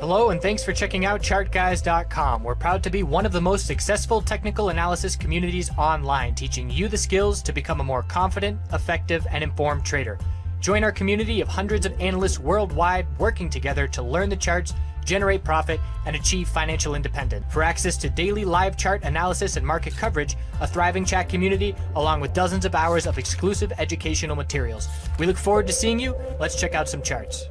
Hello and thanks for checking out ChartGuys.com. We're proud to be one of the most successful technical analysis communities online, teaching you the skills to become a more confident, effective, and informed trader. Join our community of hundreds of analysts worldwide working together to learn the charts, generate profit, and achieve financial independence. For access to daily live chart analysis and market coverage, a thriving chat community, along with dozens of hours of exclusive educational materials. We look forward to seeing you. Let's check out some charts.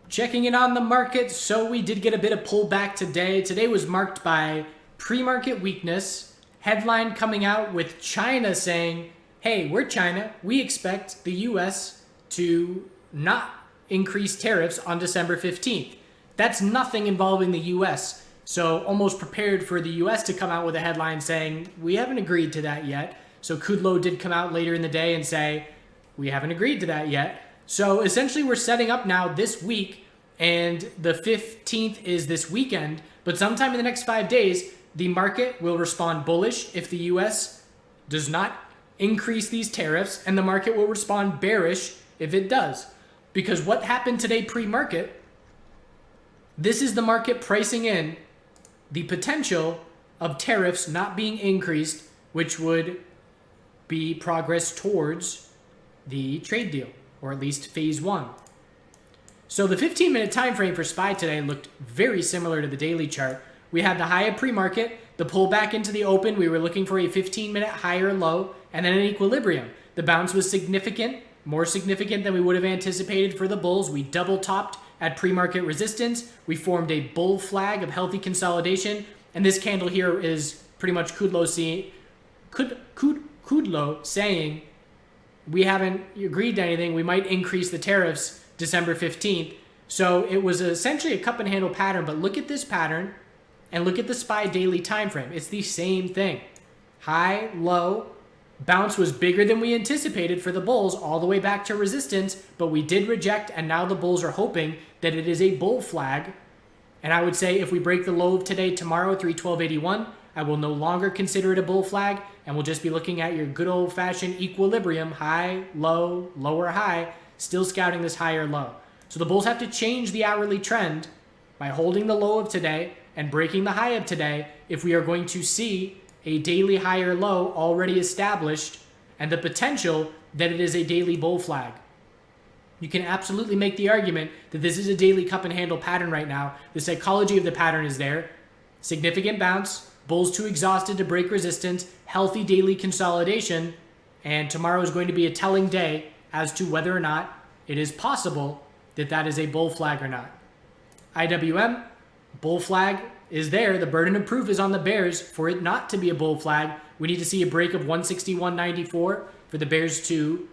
Checking in on the market, so we did get a bit of pullback today. Today was marked by pre-market weakness, headline coming out with China saying, hey, we're China, we expect the US to not increase tariffs on December 15th. That's nothing involving the US. So almost prepared for the US to come out with a headline saying, we haven't agreed to that yet. So Kudlow did come out later in the day and say, we haven't agreed to that yet. So essentially we're setting up now this week, and the 15th is this weekend, but sometime in the next 5 days, the market will respond bullish if the US does not increase these tariffs, and the market will respond bearish if it does. Because what happened today pre-market, this is the market pricing in the potential of tariffs not being increased, which would be progress towards the trade deal, or at least phase one. So the 15-minute time frame for SPY today looked very similar to the daily chart. We had the high at pre-market, the pullback into the open. We were looking for a 15-minute higher low, and then an equilibrium. The bounce was significant, more significant than we would have anticipated for the bulls. We double topped at pre-market resistance. We formed a bull flag of healthy consolidation, and this candle here is pretty much Kudlow saying, we haven't agreed to anything. We might increase the tariffs December 15th. So it was essentially a cup and handle pattern, but look at this pattern and look at the SPY daily time frame. It's the same thing. High, low, bounce was bigger than we anticipated for the bulls all the way back to resistance, but we did reject, and now the bulls are hoping that it is a bull flag. And I would say if we break the low of today, tomorrow, 312.81, I will no longer consider it a bull flag, and we'll just be looking at your good old-fashioned equilibrium, high, low, lower, high, still scouting this higher low. So the bulls have to change the hourly trend by holding the low of today and breaking the high of today if we are going to see a daily higher low already established and the potential that it is a daily bull flag. You can absolutely make the argument that this is a daily cup and handle pattern right now. The psychology of the pattern is there. Significant bounce, bulls too exhausted to break resistance, healthy daily consolidation, and tomorrow is going to be a telling day as to whether or not it is possible that that is a bull flag or not. IWM, bull flag is there. The burden of proof is on the bears for it not to be a bull flag. We need to see a break of 161.94 for the bears to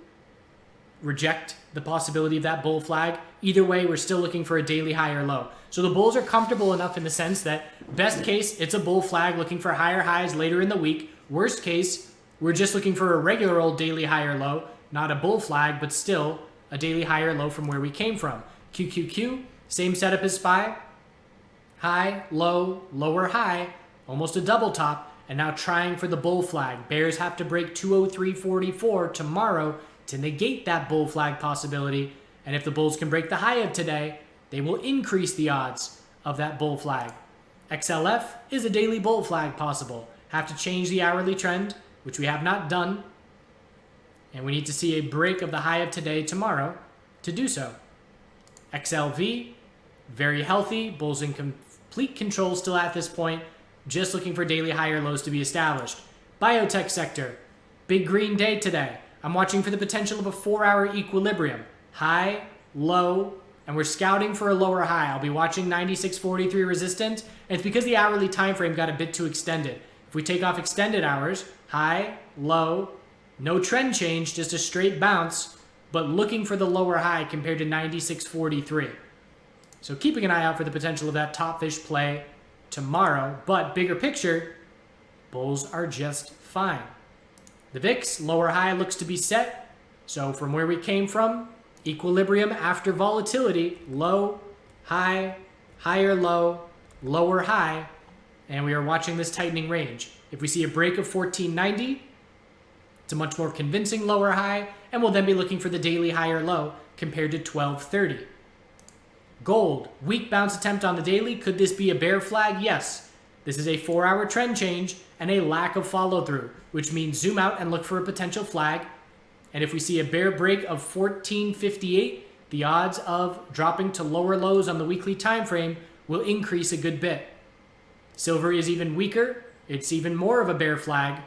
reject the possibility of that bull flag. Either way, we're still looking for a daily higher low. So the bulls are comfortable enough in the sense that best case, it's a bull flag looking for higher highs later in the week. Worst case, we're just looking for a regular old daily higher low, not a bull flag, but still a daily higher low from where we came from. QQQ, same setup as SPY. High, low, lower high, almost a double top, and now trying for the bull flag. Bears have to break 203.44 tomorrow to negate that bull flag possibility. And if the bulls can break the high of today, they will increase the odds of that bull flag. XLF is a daily bull flag possible. Have to change the hourly trend, which we have not done. And we need to see a break of the high of today tomorrow to do so. XLV, very healthy. Bulls in complete control still at this point. Just looking for daily higher lows to be established. Biotech sector, big green day today. I'm watching for the potential of a 4-hour equilibrium. High, low, and we're scouting for a lower high. I'll be watching 96.43 resistance, and it's because the hourly time frame got a bit too extended. If we take off extended hours, high, low, no trend change, just a straight bounce, but looking for the lower high compared to 96.43. So keeping an eye out for the potential of that top fish play tomorrow, but bigger picture, bulls are just fine. The VIX, lower high looks to be set. So from where we came from, equilibrium after volatility, low, high, higher low, lower high, and we are watching this tightening range. If we see a break of 1490, it's a much more convincing lower high, and we'll then be looking for the daily higher low compared to 1230. Gold, weak bounce attempt on the daily. Could this be a bear flag? Yes. This is a 4-hour trend change and a lack of follow through, which means zoom out and look for a potential flag. And if we see a bear break of 1458, the odds of dropping to lower lows on the weekly time frame will increase a good bit. Silver is even weaker. It's even more of a bear flag.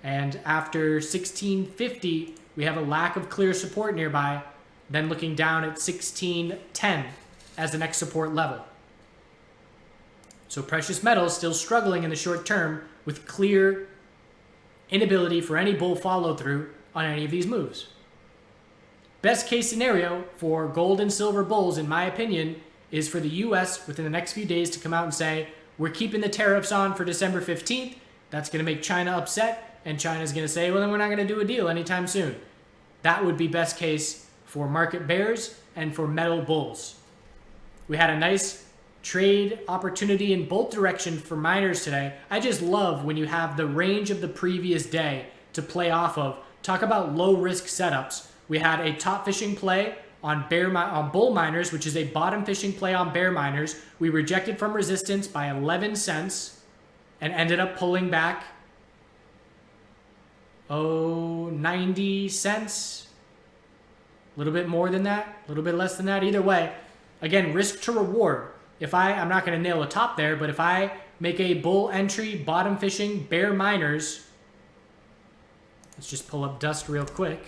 And after 1650, we have a lack of clear support nearby, then looking down at 1610 as the next support level. So precious metals still struggling in the short term with clear inability for any bull follow through on any of these moves. Best case scenario for gold and silver bulls, in my opinion, is for the US within the next few days to come out and say, we're keeping the tariffs on for December 15th. That's going to make China upset, and China's going to say, well, then we're not going to do a deal anytime soon. That would be best case for market bears and for metal bulls. We had a nice trade opportunity in both directions for miners today. I just love when you have the range of the previous day to play off of. Talk about low risk setups. We had a top fishing play on bull miners, which is a bottom fishing play on bear miners. We rejected from resistance by 11 cents and ended up pulling back 90 cents. A little bit more than that, a little bit less than that. Either way, again, risk to reward. If I'm not going to nail a top there, but if I make a bull entry, bottom fishing, bear miners, let's just pull up dust real quick.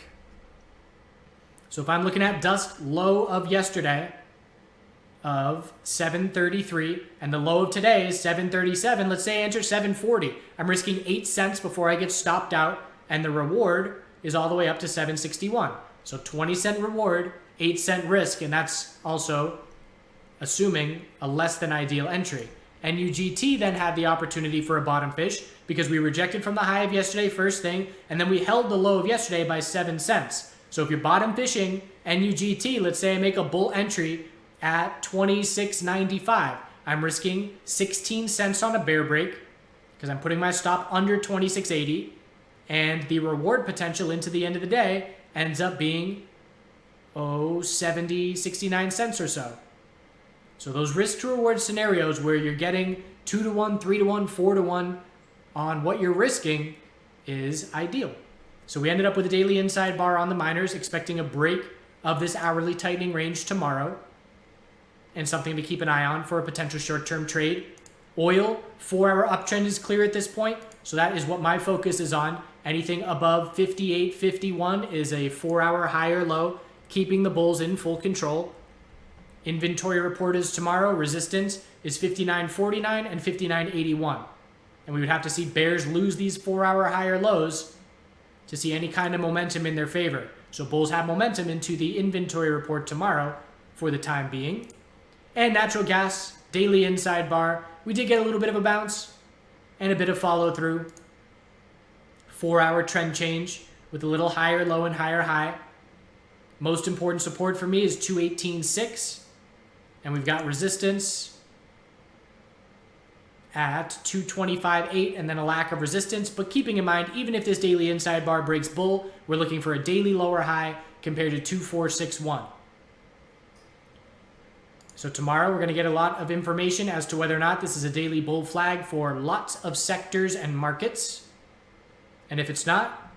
So if I'm looking at dust low of yesterday of 733 and the low of today is 737, let's say I enter 740. I'm risking 8 cents before I get stopped out, and the reward is all the way up to 761. So 20-cent reward, 8-cent risk, and that's also assuming a less than ideal entry. NUGT then had the opportunity for a bottom fish because we rejected from the high of yesterday first thing, and then we held the low of yesterday by 7 cents. So if you're bottom fishing NUGT, let's say I make a bull entry at 26.95. I'm risking 16 cents on a bear break because I'm putting my stop under 26.80, and the reward potential into the end of the day ends up being 70, 69 cents or so. So those risk to reward scenarios where you're getting 2 to 1, 3 to 1, 4 to 1 on what you're risking is ideal. So we ended up with a daily inside bar on the miners, expecting a break of this hourly tightening range tomorrow, and something to keep an eye on for a potential short-term trade. Oil, 4-hour uptrend is clear at this point, so that is what my focus is on. Anything above 58.51 is a 4-hour high or low, keeping the bulls in full control. Inventory report is tomorrow. Resistance is 59.49 and 59.81. And we would have to see bears lose these 4-hour higher lows to see any kind of momentum in their favor. So bulls have momentum into the inventory report tomorrow for the time being. And natural gas, daily inside bar. We did get a little bit of a bounce and a bit of follow through. 4-hour trend change with a little higher low and higher high. Most important support for me is 218.6. And we've got resistance at 225.8 and then a lack of resistance. But keeping in mind, even if this daily inside bar breaks bull, we're looking for a daily lower high compared to 2461. So tomorrow we're going to get a lot of information as to whether or not this is a daily bull flag for lots of sectors and markets. And if it's not,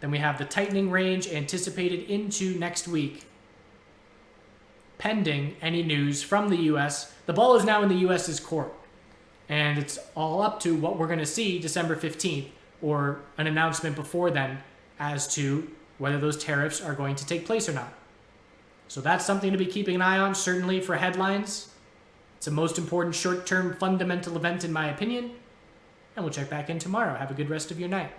then we have the tightening range anticipated into next week, pending any news from the U.S. The ball is now in the U.S.'s court, and it's all up to what we're going to see December 15th or an announcement before then as to whether those tariffs are going to take place or not. So that's something to be keeping an eye on, certainly for headlines. It's the most important short-term fundamental event in my opinion, and we'll check back in tomorrow. Have a good rest of your night.